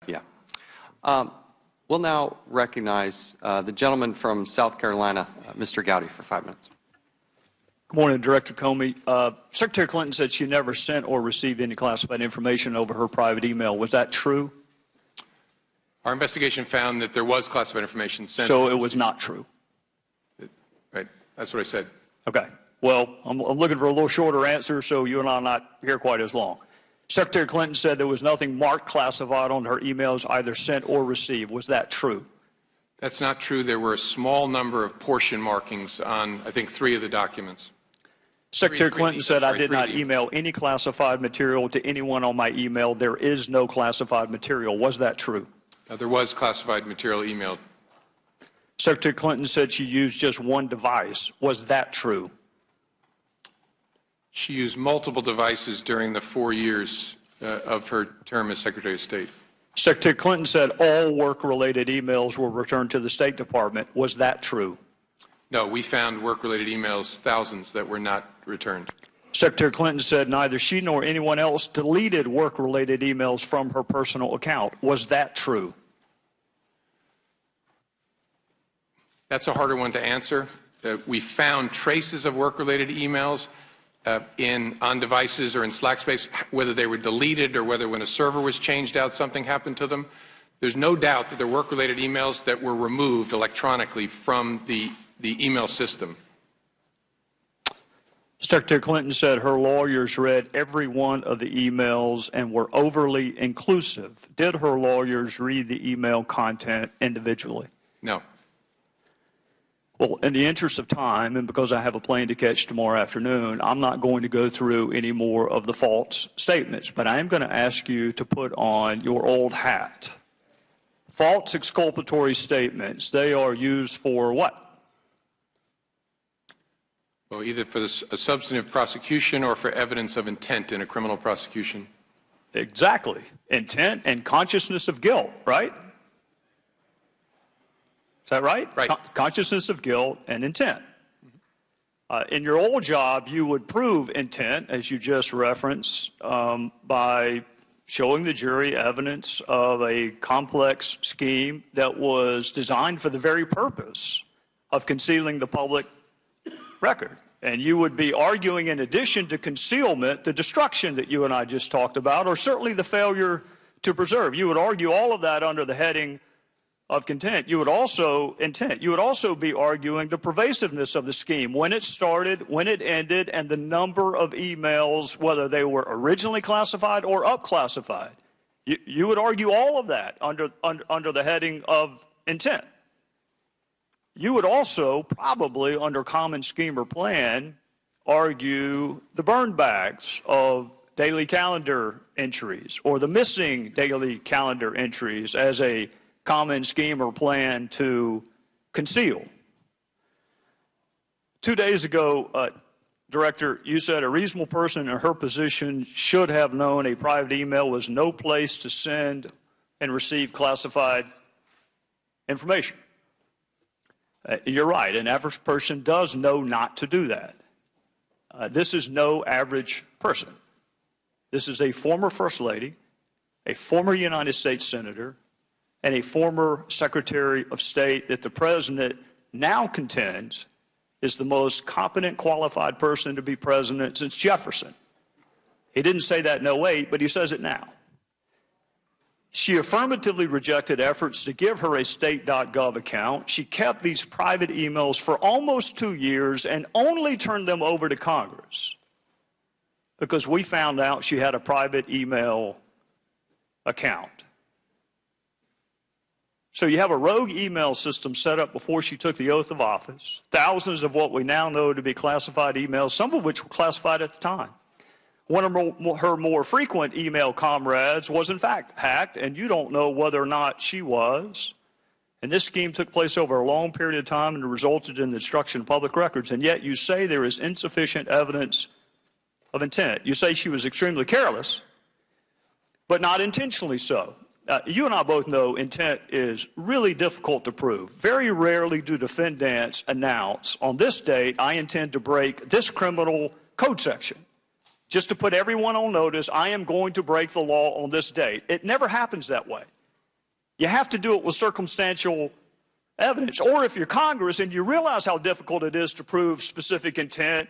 Yeah. We'll now recognize the gentleman from South Carolina, Mr. Gowdy, for 5 minutes. Good morning, Director Comey. Secretary Clinton said she never sent or received any classified information over her private email. Was that true? Our investigation found that there was classified information sent. So it was not true? Right. That's what I said. Okay. Well, I'm looking for a little shorter answer so you and I are not here quite as long. Secretary Clinton said there was nothing marked classified on her emails, either sent or received. Was that true? That's not true. There were a small number of portion markings on, I think, 3 of the documents. Secretary Clinton said, I did not email any classified material to anyone on my email. There is no classified material. Was that true? There was classified material emailed. Secretary Clinton said she used just one device. Was that true? She used multiple devices during the 4 years of her term as Secretary of State. Secretary Clinton said all work-related emails were returned to the State Department. Was that true? No, we found work-related emails, thousands, that were not returned. Secretary Clinton said neither she nor anyone else deleted work-related emails from her personal account. Was that true? That's a harder one to answer. We found traces of work-related emails on devices or in Slack space, whether they were deleted or whether when a server was changed out, something happened to them. There's no doubt that there were work-related emails that were removed electronically from the email system. Secretary Clinton said her lawyers read every one of the emails and were overly inclusive. Did her lawyers read the email content individually? No. Well, in the interest of time, and because I have a plane to catch tomorrow afternoon, I'm not going to go through any more of the false statements, but I am going to ask you to put on your old hat. False exculpatory statements, they are used for what? Well, either for a substantive prosecution or for evidence of intent in a criminal prosecution. Exactly. Intent and consciousness of guilt, right? Is that right? Right. Consciousness of guilt and intent. In your old job, you would prove intent, as you just referenced, by showing the jury evidence of a complex scheme that was designed for the very purpose of concealing the public record. And you would be arguing, in addition to concealment, the destruction that you and I just talked about, or certainly the failure to preserve. You would argue all of that under the heading of content. You would also be arguing the pervasiveness of the scheme, when it started, when it ended, and the number of emails, whether they were originally classified or up-classified. You would argue all of that under the heading of intent. You would also probably, under common scheme or plan, argue the burn bags of daily calendar entries or the missing daily calendar entries as a common scheme or plan to conceal. 2 days ago, Director, you said a reasonable person in her position should have known a private email was no place to send and receive classified information. You're right, an average person does know not to do that. This is no average person. This is a former First Lady, a former United States Senator, and a former Secretary of State that the President now contends is the most competent, qualified person to be president since Jefferson. He didn't say that in 08, but he says it now. She affirmatively rejected efforts to give her a state.gov account. She kept these private emails for almost 2 years and only turned them over to Congress because we found out she had a private email account. So you have a rogue email system set up before she took the oath of office, thousands of what we now know to be classified emails, some of which were classified at the time. One of her more frequent email comrades was in fact hacked, and you don't know whether or not she was. And this scheme took place over a long period of time and resulted in the destruction of public records, and yet you say there is insufficient evidence of intent. You say she was extremely careless, but not intentionally so. You and I both know intent is really difficult to prove. Very rarely do defendants announce, on this date, I intend to break this criminal code section. Just to put everyone on notice, I am going to break the law on this date. It never happens that way. You have to do it with circumstantial evidence. Or if you're Congress and you realize how difficult it is to prove specific intent,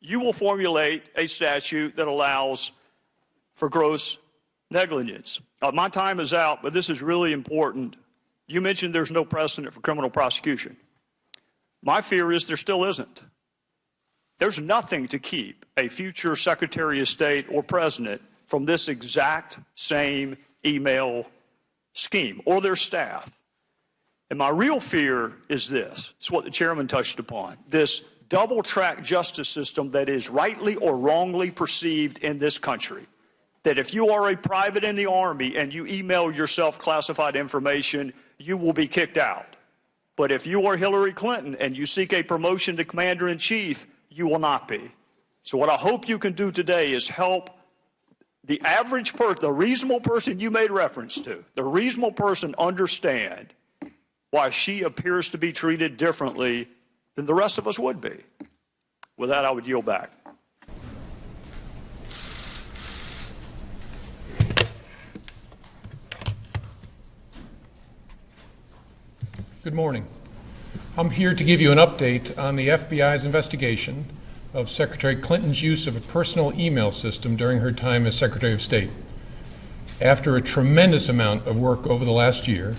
you will formulate a statute that allows for gross negligence. My time is out, but this is really important. You mentioned there's no precedent for criminal prosecution. My fear is there still isn't. There's nothing to keep a future Secretary of State or President from this exact same email scheme or their staff. And my real fear is this. It's what the chairman touched upon. This double-track justice system that is rightly or wrongly perceived in this country. That if you are a private in the Army and you email yourself classified information, you will be kicked out. But if you are Hillary Clinton and you seek a promotion to Commander-in-Chief, you will not be. So what I hope you can do today is help the average person, the reasonable person you made reference to, the reasonable person understand why she appears to be treated differently than the rest of us would be. With that, I would yield back. Good morning. I'm here to give you an update on the FBI's investigation of Secretary Clinton's use of a personal email system during her time as Secretary of State. After a tremendous amount of work over the last year,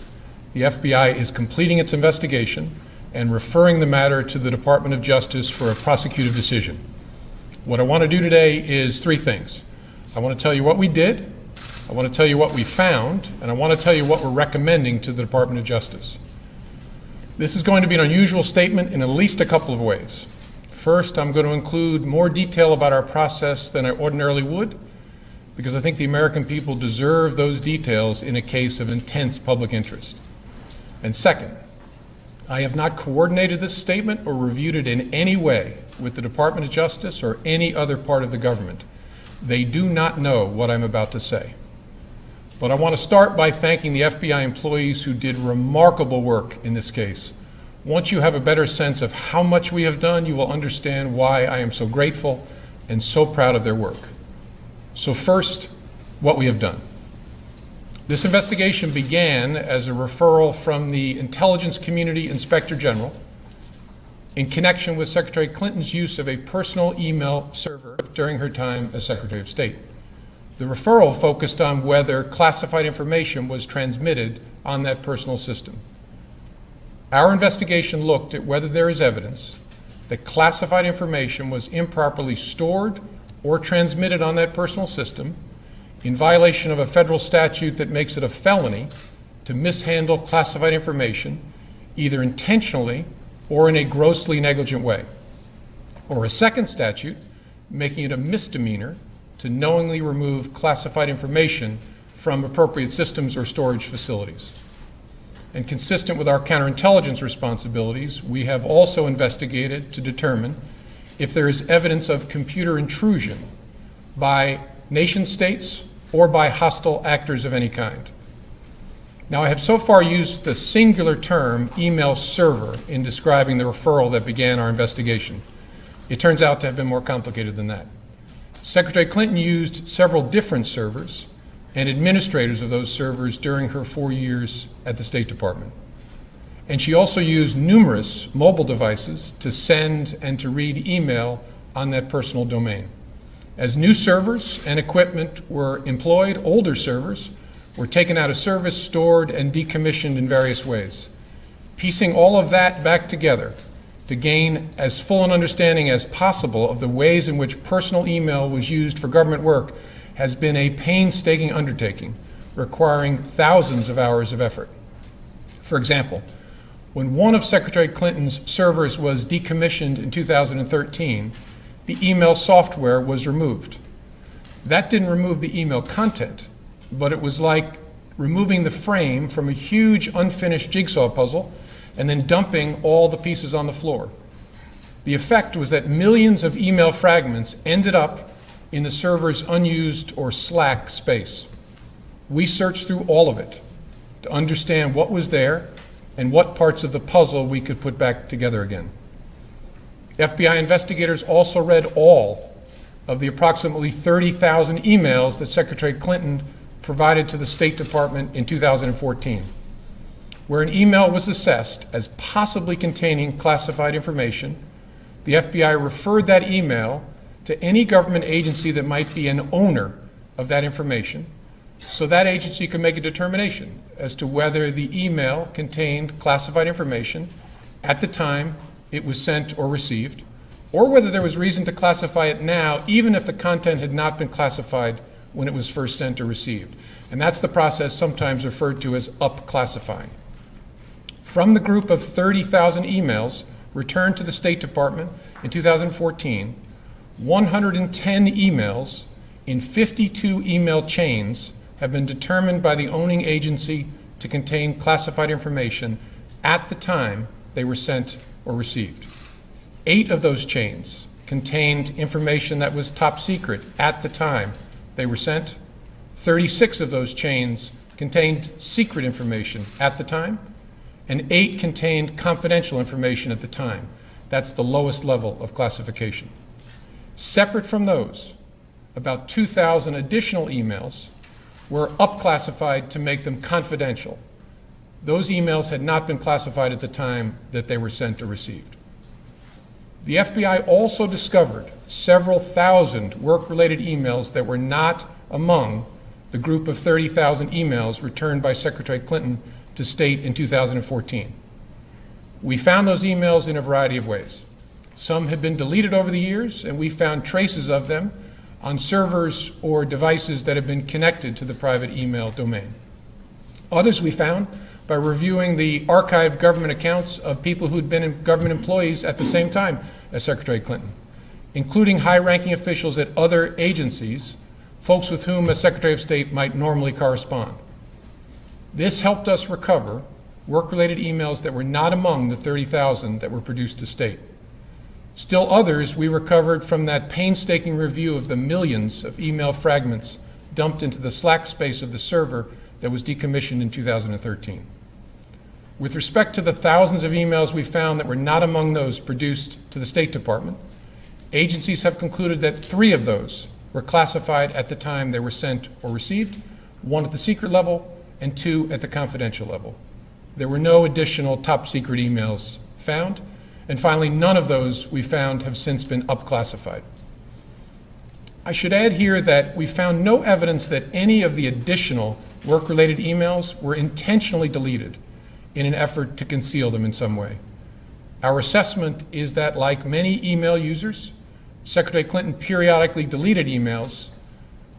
the FBI is completing its investigation and referring the matter to the Department of Justice for a prosecutive decision. What I want to do today is three things. I want to tell you what we did, I want to tell you what we found, and I want to tell you what we're recommending to the Department of Justice. This is going to be an unusual statement in at least a couple of ways. First, I'm going to include more detail about our process than I ordinarily would, because I think the American people deserve those details in a case of intense public interest. And second, I have not coordinated this statement or reviewed it in any way with the Department of Justice or any other part of the government. They do not know what I'm about to say. But I want to start by thanking the FBI employees who did remarkable work in this case. Once you have a better sense of how much we have done, you will understand why I am so grateful and so proud of their work. So first, what we have done. This investigation began as a referral from the Intelligence Community Inspector General in connection with Secretary Clinton's use of a personal email server during her time as Secretary of State. The referral focused on whether classified information was transmitted on that personal system. Our investigation looked at whether there is evidence that classified information was improperly stored or transmitted on that personal system in violation of a federal statute that makes it a felony to mishandle classified information either intentionally or in a grossly negligent way, or a second statute making it a misdemeanor to knowingly remove classified information from appropriate systems or storage facilities. And consistent with our counterintelligence responsibilities, we have also investigated to determine if there is evidence of computer intrusion by nation states or by hostile actors of any kind. Now, I have so far used the singular term email server in describing the referral that began our investigation. It turns out to have been more complicated than that. Secretary Clinton used several different servers and administrators of those servers during her 4 years at the State Department. And she also used numerous mobile devices to send and to read email on that personal domain. As new servers and equipment were employed, older servers were taken out of service, stored, and decommissioned in various ways. Piecing all of that back together to gain as full an understanding as possible of the ways in which personal email was used for government work has been a painstaking undertaking, requiring thousands of hours of effort. For example, when one of Secretary Clinton's servers was decommissioned in 2013, the email software was removed. That didn't remove the email content, but it was like removing the frame from a huge unfinished jigsaw puzzle and then dumping all the pieces on the floor. The effect was that millions of email fragments ended up in the server's unused or slack space. We searched through all of it to understand what was there and what parts of the puzzle we could put back together again. FBI investigators also read all of the approximately 30,000 emails that Secretary Clinton provided to the State Department in 2014. where an email was assessed as possibly containing classified information, the FBI referred that email to any government agency that might be an owner of that information, so that agency could make a determination as to whether the email contained classified information at the time it was sent or received, or whether there was reason to classify it now, even if the content had not been classified when it was first sent or received. And that's the process sometimes referred to as up-classifying. From the group of 30,000 emails returned to the State Department in 2014, 110 emails in 52 email chains have been determined by the owning agency to contain classified information at the time they were sent or received. 8 of those chains contained information that was top secret at the time they were sent. 36 of those chains contained secret information at the time, and 8 contained confidential information at the time. That's the lowest level of classification. Separate from those, about 2,000 additional emails were up-classified to make them confidential. Those emails had not been classified at the time that they were sent or received. The FBI also discovered several thousand work-related emails that were not among the group of 30,000 emails returned by Secretary Clinton to State in 2014. We found those emails in a variety of ways. Some had been deleted over the years, and we found traces of them on servers or devices that have been connected to the private email domain. Others we found by reviewing the archived government accounts of people who'd been government employees at the same time as Secretary Clinton, including high-ranking officials at other agencies, folks with whom a Secretary of State might normally correspond. This helped us recover work-related emails that were not among the 30,000 that were produced to State. Still others we recovered from that painstaking review of the millions of email fragments dumped into the slack space of the server that was decommissioned in 2013. With respect to the thousands of emails we found that were not among those produced to the State Department, agencies have concluded that 3 of those were classified at the time they were sent or received, 1 at the secret level and 2 at the confidential level. There were no additional top secret emails found, and finally, none of those we found have since been up-classified. I should add here that we found no evidence that any of the additional work-related emails were intentionally deleted in an effort to conceal them in some way. Our assessment is that, like many email users, Secretary Clinton periodically deleted emails,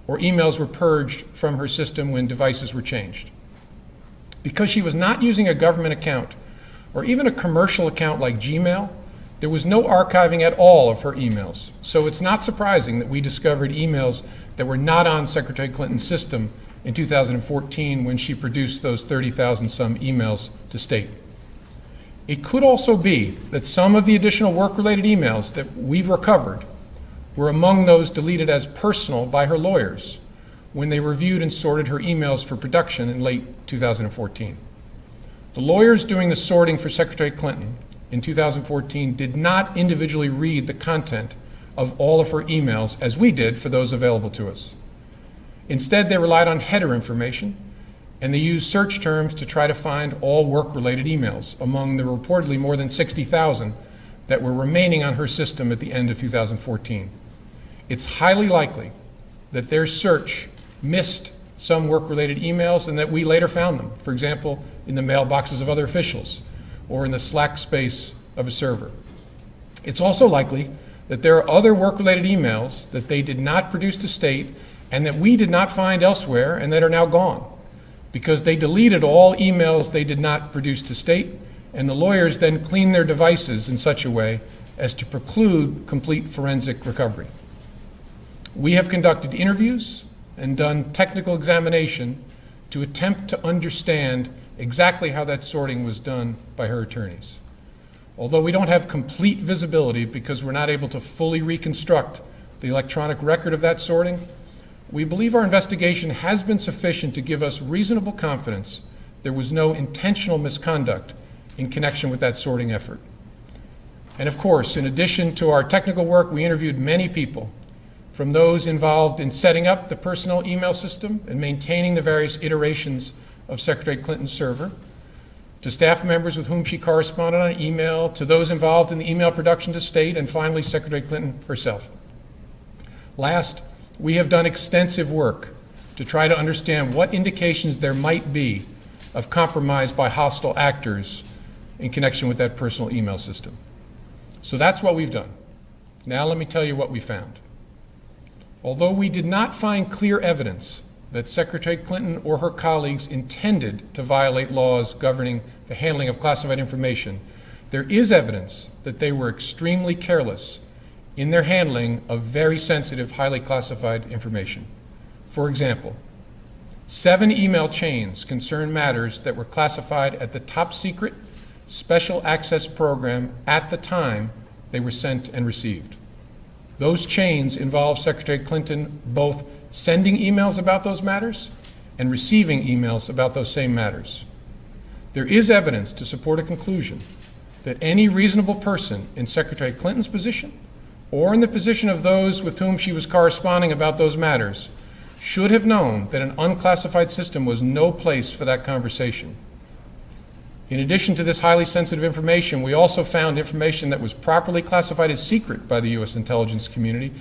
or emails were purged from her system when devices were changed. Because she was not using a government account, or even a commercial account like Gmail, there was no archiving at all of her emails. So it's not surprising that we discovered emails that were not on Secretary Clinton's system in 2014 when she produced those 30,000 some emails to State. It could also be that some of the additional work-related emails that we've recovered were among those deleted as personal by her lawyers when they reviewed and sorted her emails for production in late 2014. The lawyers doing the sorting for Secretary Clinton in 2014 did not individually read the content of all of her emails as we did for those available to us. Instead, they relied on header information, and they used search terms to try to find all work-related emails among the reportedly more than 60,000 that were remaining on her system at the end of 2014. It's highly likely that their search missed some work-related emails and that we later found them, for example, in the mailboxes of other officials or in the slack space of a server. It's also likely that there are other work-related emails that they did not produce to State and that we did not find elsewhere and that are now gone because they deleted all emails they did not produce to State, and the lawyers then cleaned their devices in such a way as to preclude complete forensic recovery. We have conducted interviews and done technical examination to attempt to understand exactly how that sorting was done by her attorneys. Although we don't have complete visibility because we're not able to fully reconstruct the electronic record of that sorting, we believe our investigation has been sufficient to give us reasonable confidence there was no intentional misconduct in connection with that sorting effort. And of course, in addition to our technical work, we interviewed many people, from those involved in setting up the personal email system and maintaining the various iterations of Secretary Clinton's server, to staff members with whom she corresponded on email, to those involved in the email production to State, and finally, Secretary Clinton herself. Last, we have done extensive work to try to understand what indications there might be of compromise by hostile actors in connection with that personal email system. So that's what we've done. Now let me tell you what we found. Although we did not find clear evidence that Secretary Clinton or her colleagues intended to violate laws governing the handling of classified information, there is evidence that they were extremely careless in their handling of very sensitive, highly classified information. For example, 7 email chains concern matters that were classified at the top secret special access program at the time they were sent and received. Those chains involve Secretary Clinton both sending emails about those matters and receiving emails about those same matters. There is evidence to support a conclusion that any reasonable person in Secretary Clinton's position or in the position of those with whom she was corresponding about those matters should have known that an unclassified system was no place for that conversation. In addition to this highly sensitive information, we also found information that was properly classified as secret by the U.S. intelligence community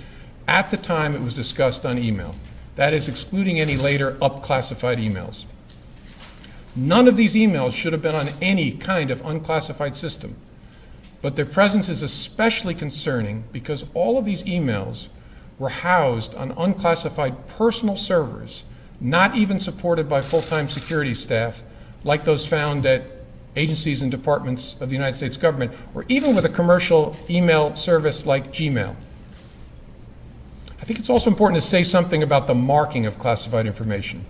at the time it was discussed on email. That is, excluding any later up-classified emails. None of these emails should have been on any kind of unclassified system, but their presence is especially concerning because all of these emails were housed on unclassified personal servers, not even supported by full-time security staff like those found at agencies and departments of the United States government, or even with a commercial email service like Gmail. I think it's also important to say something about the marking of classified information.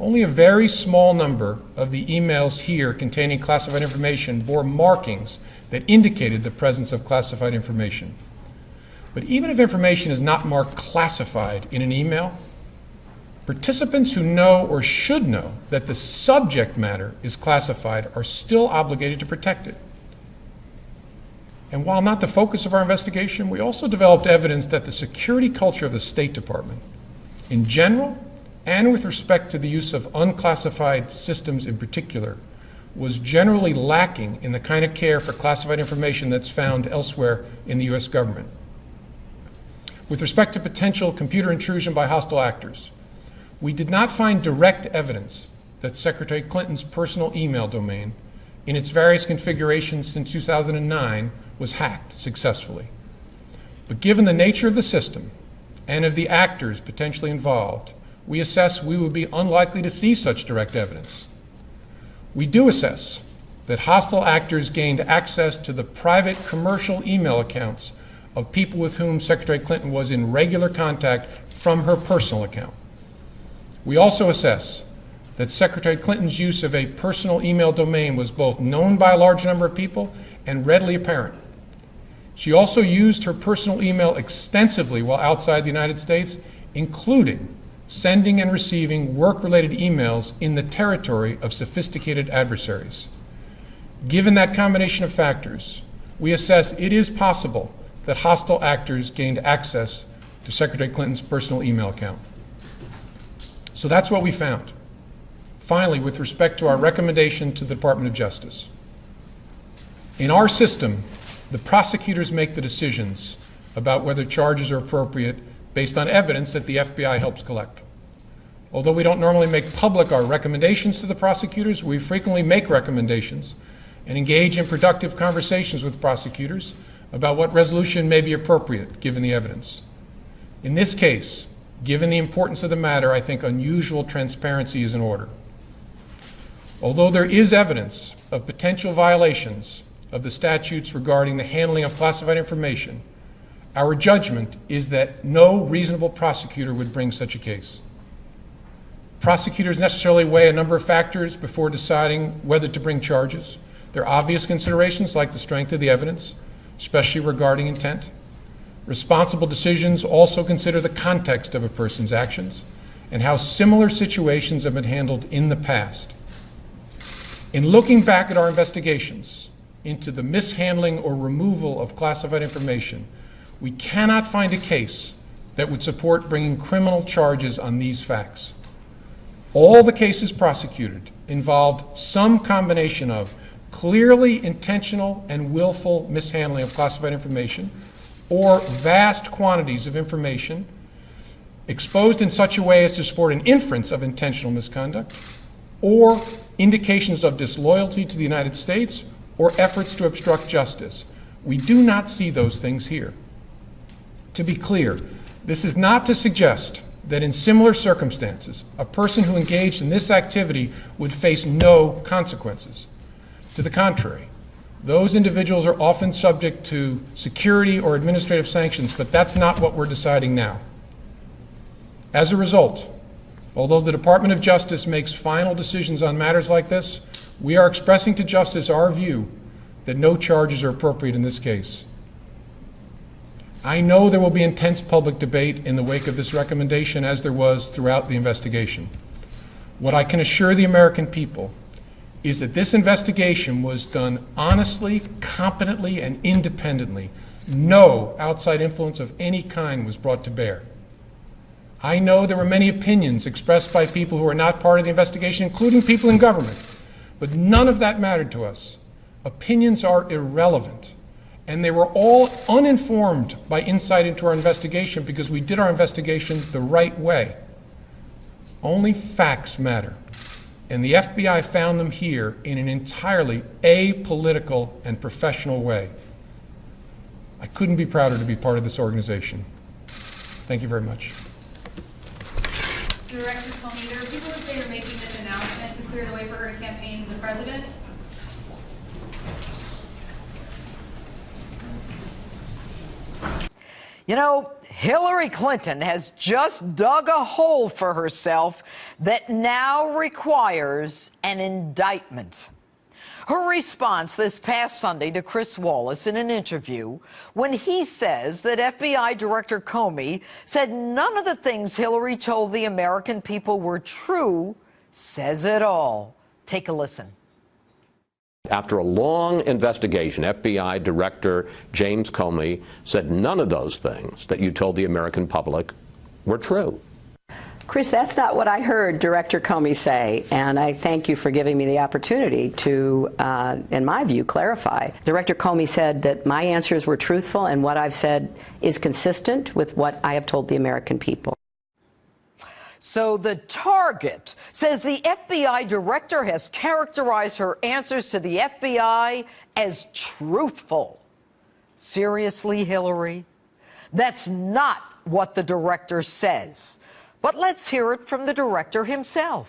Only a very small number of the emails here containing classified information bore markings that indicated the presence of classified information. But even if information is not marked classified in an email, participants who know or should know that the subject matter is classified are still obligated to protect it. And while not the focus of our investigation, we also developed evidence that the security culture of the State Department, in general, and with respect to the use of unclassified systems in particular, was generally lacking in the kind of care for classified information that's found elsewhere in the U.S. government. With respect to potential computer intrusion by hostile actors, we did not find direct evidence that Secretary Clinton's personal email domain, in its various configurations since 2009, was hacked successfully. But given the nature of the system and of the actors potentially involved, we assess we would be unlikely to see such direct evidence. We do assess that hostile actors gained access to the private commercial email accounts of people with whom Secretary Clinton was in regular contact from her personal account. We also assess that Secretary Clinton's use of a personal email domain was both known by a large number of people and readily apparent. She also used her personal email extensively while outside the United States, including sending and receiving work-related emails in the territory of sophisticated adversaries. Given that combination of factors, we assess it is possible that hostile actors gained access to Secretary Clinton's personal email account. So that's what we found. Finally, with respect to our recommendation to the Department of Justice. In our system, the prosecutors make the decisions about whether charges are appropriate based on evidence that the FBI helps collect. Although we don't normally make public our recommendations to the prosecutors, we frequently make recommendations and engage in productive conversations with prosecutors about what resolution may be appropriate given the evidence. In this case, given the importance of the matter, I think unusual transparency is in order. Although there is evidence of potential violations of the statutes regarding the handling of classified information, our judgment is that no reasonable prosecutor would bring such a case. Prosecutors necessarily weigh a number of factors before deciding whether to bring charges. There are obvious considerations like the strength of the evidence, especially regarding intent. Responsible decisions also consider the context of a person's actions and how similar situations have been handled in the past. In looking back at our investigations into the mishandling or removal of classified information, we cannot find a case that would support bringing criminal charges on these facts. All the cases prosecuted involved some combination of clearly intentional and willful mishandling of classified information, or vast quantities of information exposed in such a way as to support an inference of intentional misconduct, or indications of disloyalty to the United States, or efforts to obstruct justice. We do not see those things here. To be clear, this is not to suggest that in similar circumstances, a person who engaged in this activity would face no consequences. To the contrary, those individuals are often subject to security or administrative sanctions, but that's not what we're deciding now. As a result, although the Department of Justice makes final decisions on matters like this, we are expressing to Justice our view that no charges are appropriate in this case. I know there will be intense public debate in the wake of this recommendation, as there was throughout the investigation. What I can assure the American people is that this investigation was done honestly, competently, and independently. No outside influence of any kind was brought to bear. I know there were many opinions expressed by people who are not part of the investigation, including people in government, but none of that mattered to us. Opinions are irrelevant, and they were all uninformed by insight into our investigation because we did our investigation the right way. Only facts matter, and the FBI found them here in an entirely apolitical and professional way. I couldn't be prouder to be part of this organization. Thank you very much. Director Comey, there are people who say you're making this announcement to clear the way for her to campaign for the president. You know, Hillary Clinton has just dug a hole for herself that now requires an indictment. Her response this past Sunday to Chris Wallace in an interview, when he says that FBI Director Comey said none of the things Hillary told the American people were true, says it all. Take a listen. After a long investigation, FBI Director James Comey said none of those things that you told the American public were true. Chris, that's not what I heard Director Comey say, and I thank you for giving me the opportunity to, in my view, clarify. Director Comey said that my answers were truthful, and what I've said is consistent with what I have told the American people. So the Target says the FBI director has characterized her answers to the FBI as truthful. Seriously, Hillary? That's not what the director says. But let's hear it from the director himself.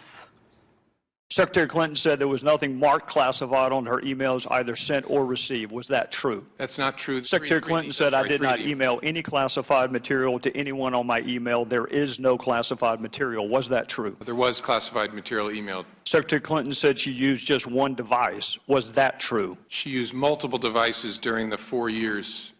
Secretary Clinton said there was nothing marked classified on her emails, either sent or received. Was that true? That's not true. Secretary Clinton said I did not email any classified material to anyone on my email. There is no classified material. Was that true? There was classified material emailed. Secretary Clinton said she used just one device. Was that true? She used multiple devices during the 4 years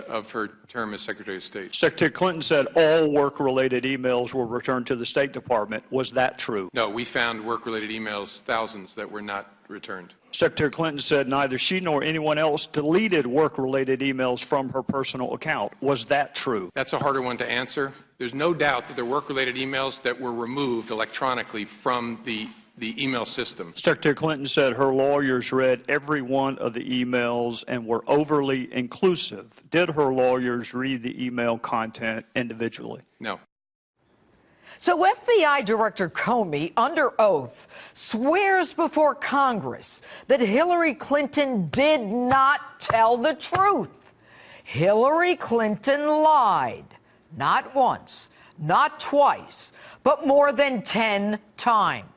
of her term as Secretary of State. Secretary Clinton said all work-related emails were returned to the State Department. Was that true? No, we found work-related emails, thousands, that were not returned. Secretary Clinton said neither she nor anyone else deleted work-related emails from her personal account. Was that true? That's a harder one to answer. There's no doubt that there were work-related emails that were removed electronically from the email system. Secretary Clinton said her lawyers read every one of the emails and were overly inclusive. Did her lawyers read the email content individually? No. So FBI Director Comey, under oath, swears before Congress that Hillary Clinton did not tell the truth. Hillary Clinton lied, not once, not twice, but more than 10 times.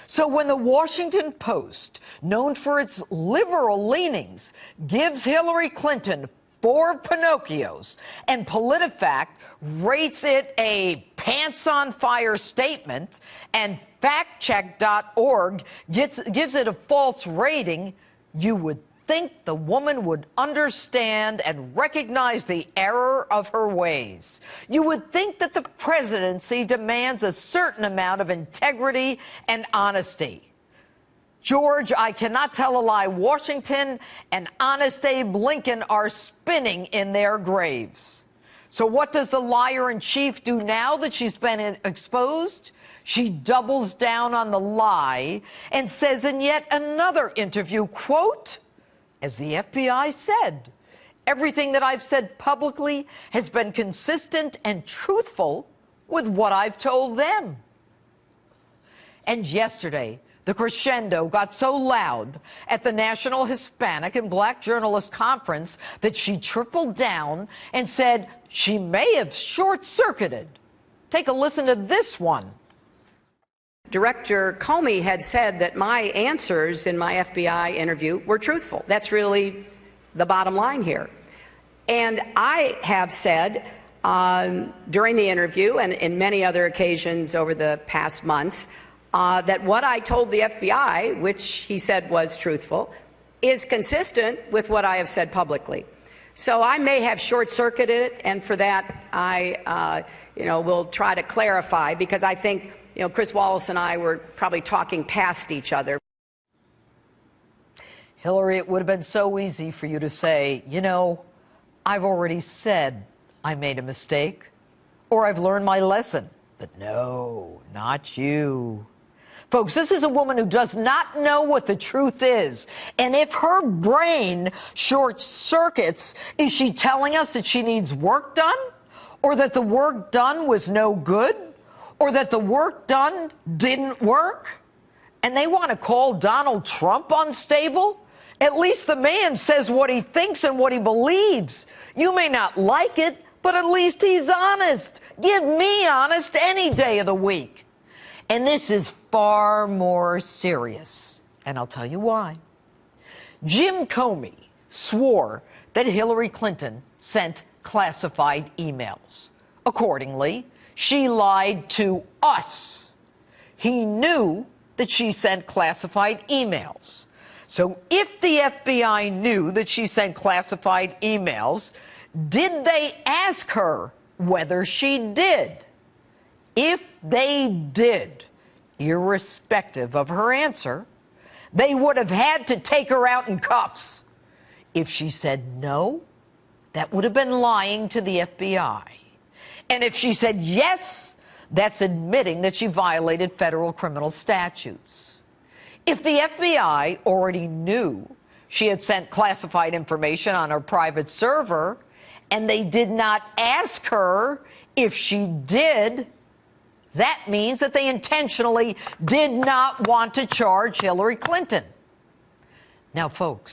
So when the Washington Post, known for its liberal leanings, gives Hillary Clinton 4 Pinocchios and PolitiFact rates it a pants-on-fire statement and factcheck.org gives it a false rating, you would think the woman would understand and recognize the error of her ways. You would think that the presidency demands a certain amount of integrity and honesty. George, I cannot tell a lie. Washington and Honest Abe Lincoln are spinning in their graves. So what does the liar-in-chief do now that she's been exposed? she doubles down on the lie and says in yet another interview, quote, as the FBI said, everything that I've said publicly has been consistent and truthful with what I've told them. And yesterday, the crescendo got so loud at the National Hispanic and Black Journalists Conference that she tripled down and said she may have short-circuited. Take a listen to this one. Director Comey had said that my answers in my FBI interview were truthful. That's really the bottom line here. And I have said during the interview and in many other occasions over the past months that what I told the FBI, which he said was truthful, is consistent with what I have said publicly. So I may have short-circuited it, and for that I will try to clarify, because I think Chris Wallace and I were probably talking past each other. Hillary, it would have been so easy for you to say, I've already said I made a mistake, or I've learned my lesson. But no, not you. Folks, this is a woman who does not know what the truth is. And if her brain short circuits, is she telling us that she needs work done? Or that the work done was no good? Or that the work done didn't work? And they want to call Donald Trump unstable? At least the man says what he thinks and what he believes. You may not like it, but at least he's honest. Give me honest any day of the week. And this is far more serious, and I'll tell you why. Jim Comey swore that Hillary Clinton sent classified emails. Accordingly, she lied to us. He knew that she sent classified emails. So if the FBI knew that she sent classified emails, did they ask her whether she did? If they did, irrespective of her answer, they would have had to take her out in cuffs. If she said no, that would have been lying to the FBI. And if she said yes, that's admitting that she violated federal criminal statutes. If the FBI already knew she had sent classified information on her private server, and they did not ask her if she did, that means that they intentionally did not want to charge Hillary Clinton. Now, folks,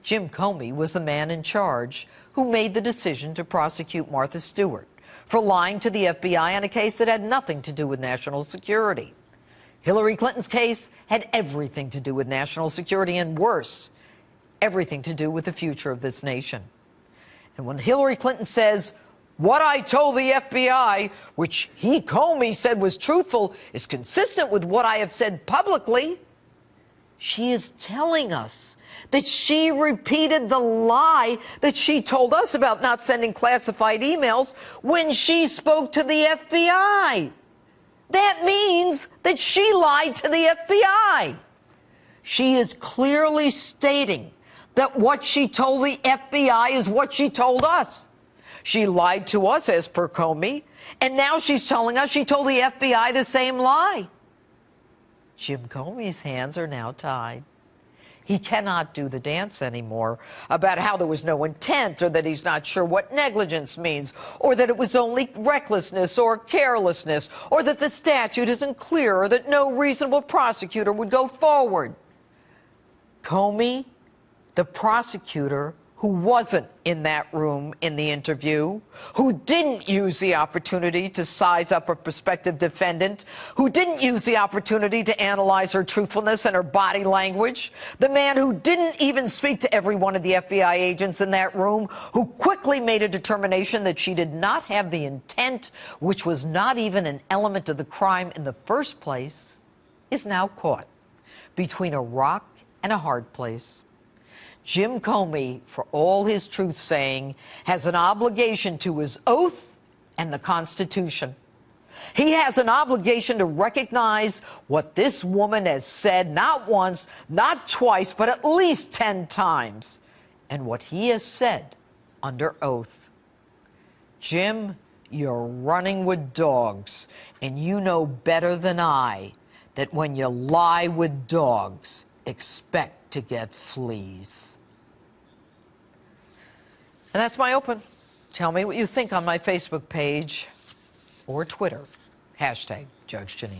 Jim Comey was the man in charge who made the decision to prosecute Martha Stewart for lying to the FBI on a case that had nothing to do with national security. Hillary Clinton's case had everything to do with national security, and worse, everything to do with the future of this nation. And when Hillary Clinton says, what I told the FBI, which he, Comey, said was truthful, is consistent with what I have said publicly, she is telling us that she repeated the lie that she told us about not sending classified emails when she spoke to the FBI. That means that she lied to the FBI. She is clearly stating that what she told the FBI is what she told us. She lied to us, as per Comey, and now she's telling us she told the FBI the same lie. Jim Comey's hands are now tied. He cannot do the dance anymore about how there was no intent, or that he's not sure what negligence means, or that it was only recklessness or carelessness, or that the statute isn't clear, or that no reasonable prosecutor would go forward. Comey, the prosecutor who wasn't in that room in the interview, who didn't use the opportunity to size up a prospective defendant, who didn't use the opportunity to analyze her truthfulness and her body language, the man who didn't even speak to every one of the FBI agents in that room, who quickly made a determination that she did not have the intent, which was not even an element of the crime in the first place, is now caught between a rock and a hard place. Jim Comey, for all his truth-saying, has an obligation to his oath and the Constitution. He has an obligation to recognize what this woman has said, not once, not twice, but at least 10 times, and what he has said under oath. Jim, you're running with dogs, and you know better than I that when you lie with dogs, expect to get fleas. And that's my open. Tell me what you think on my Facebook page or Twitter. #JudgeJeanine.